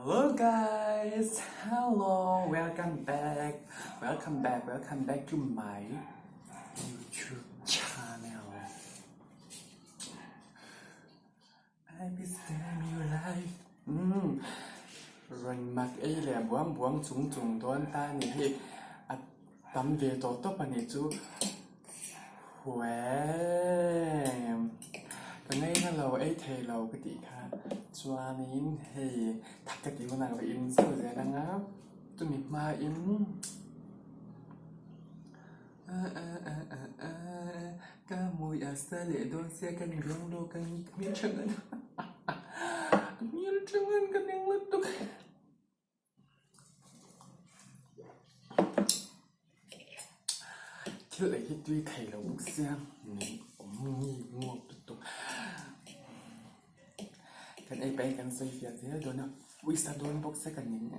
Hello guys, hello, welcome back to my YouTube channel. I be staying your life. Rồi mặc ấy là buông chúng đón ta này hay tắm về tổ tóc này chú khỏe. Cái này là lâu ấy thầy lâu cái gì cả. Cho nên thì thật cái gì mà nàng phải in sao vậy nàng á? Tôi mệt mà in. Cả mùi sa lệ đôi xe cái đường đô cái miếng chân anh. Miếng chân anh cái miếng lứt tục. Chứ lại cái tuy thầy lâu bốc xem. Nghi ngọc tục. Kan ay bay kan say fiat ya do na wisa don box sa kanin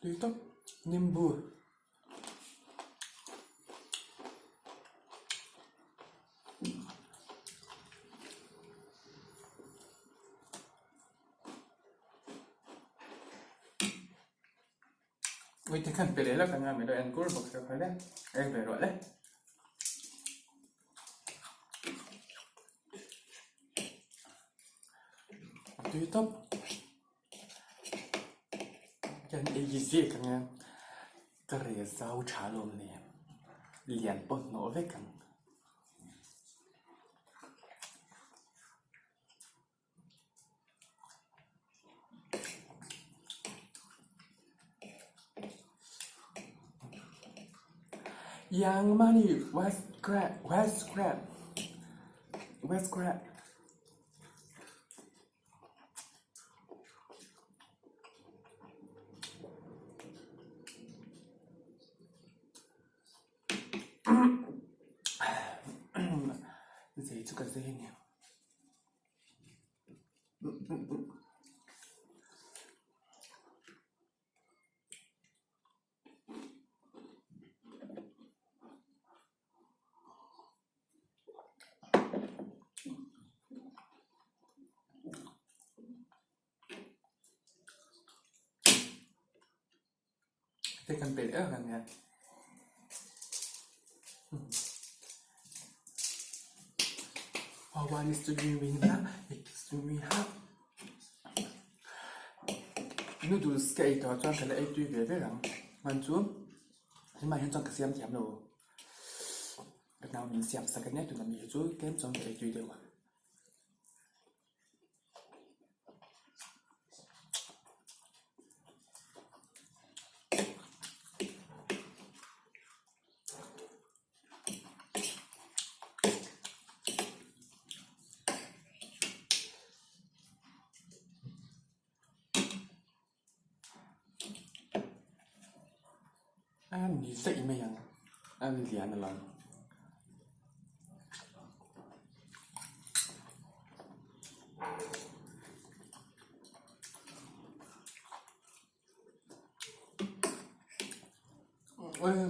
dito nimbu Wait, kan pera kan nga medo en cool box ka pala. Pero ale. Dito. Kan ay gì kan nga. Kare sao cha lom ne. Lian pot no ve kan. Young money, west crab. Dễ cho cả dễ nhỉ. Thế cần pera kan nga. One is to dreaming na, it's to me ha. Noodles cái đó cho cái là tuy về với rằng mình xuống, nhưng mà hiện trong cái xem chém rồi. Cái nào mình xem sang cái nét tụi mình hiểu chú kém trong cái tuy đều. Anh nghĩ dậy mày anh liền là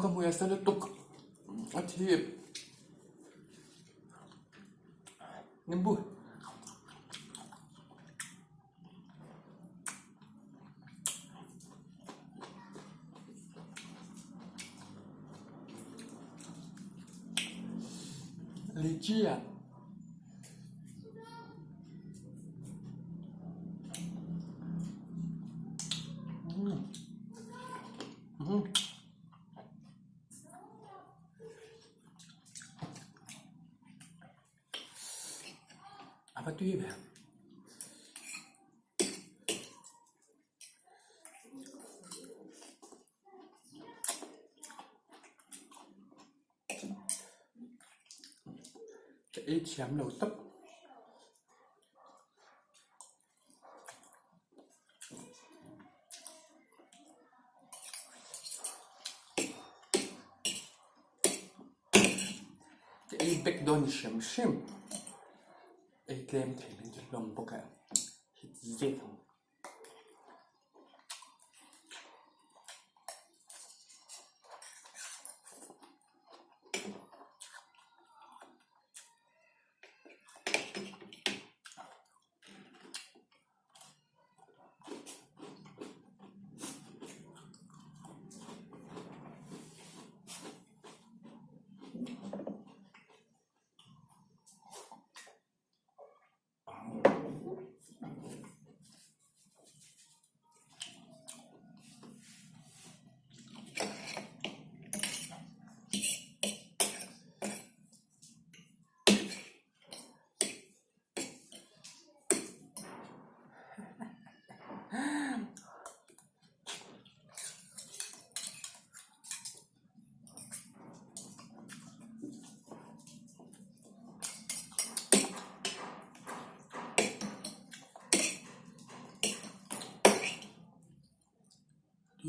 con mùi sao nó tục thì nem bùi lychee à apa tuh ya cái chém đầu tóc cái bếch đòn chém chém cái kem thì mình chỉ lồng bọc cả thịt dê không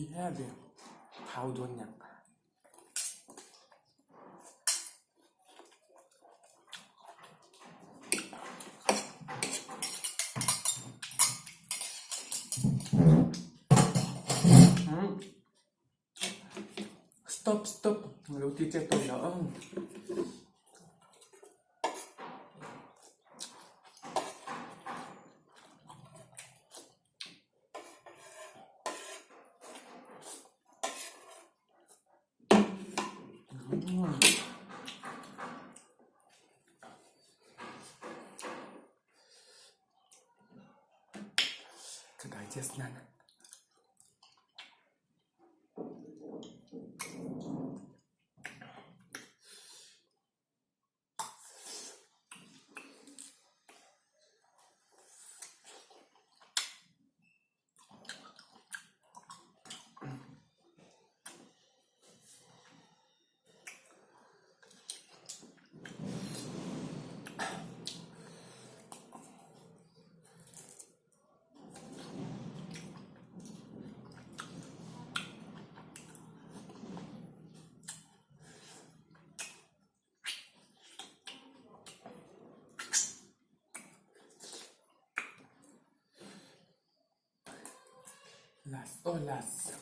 heavy how doon yang stop roti chết tôi nữa cái đại chết nè las olas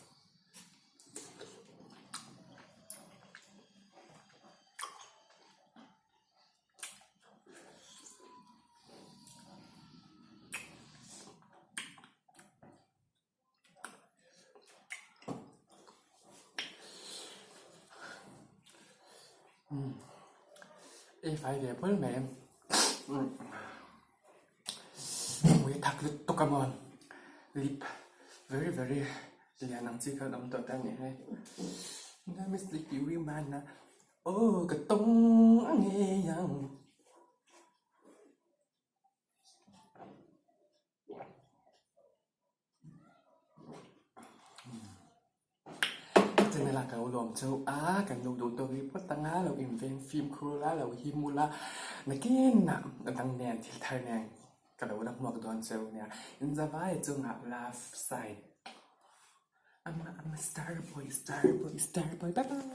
phải về với mẹ we thật lực Pokemon lip very là nắng chỉ cần ấm tờ tay nhẹ hay nó mới sleepy woman na cái tung nghe yang cho nên là cậu lòm châu Á cảnh lục đủ tôi bắt tăng á là invent phim cool là himula này cái nặng tăng nền thì thay nền cái đầu đập mọc đoàn châu nè in ra vai châu ngạo là side I'm a star boy bye bye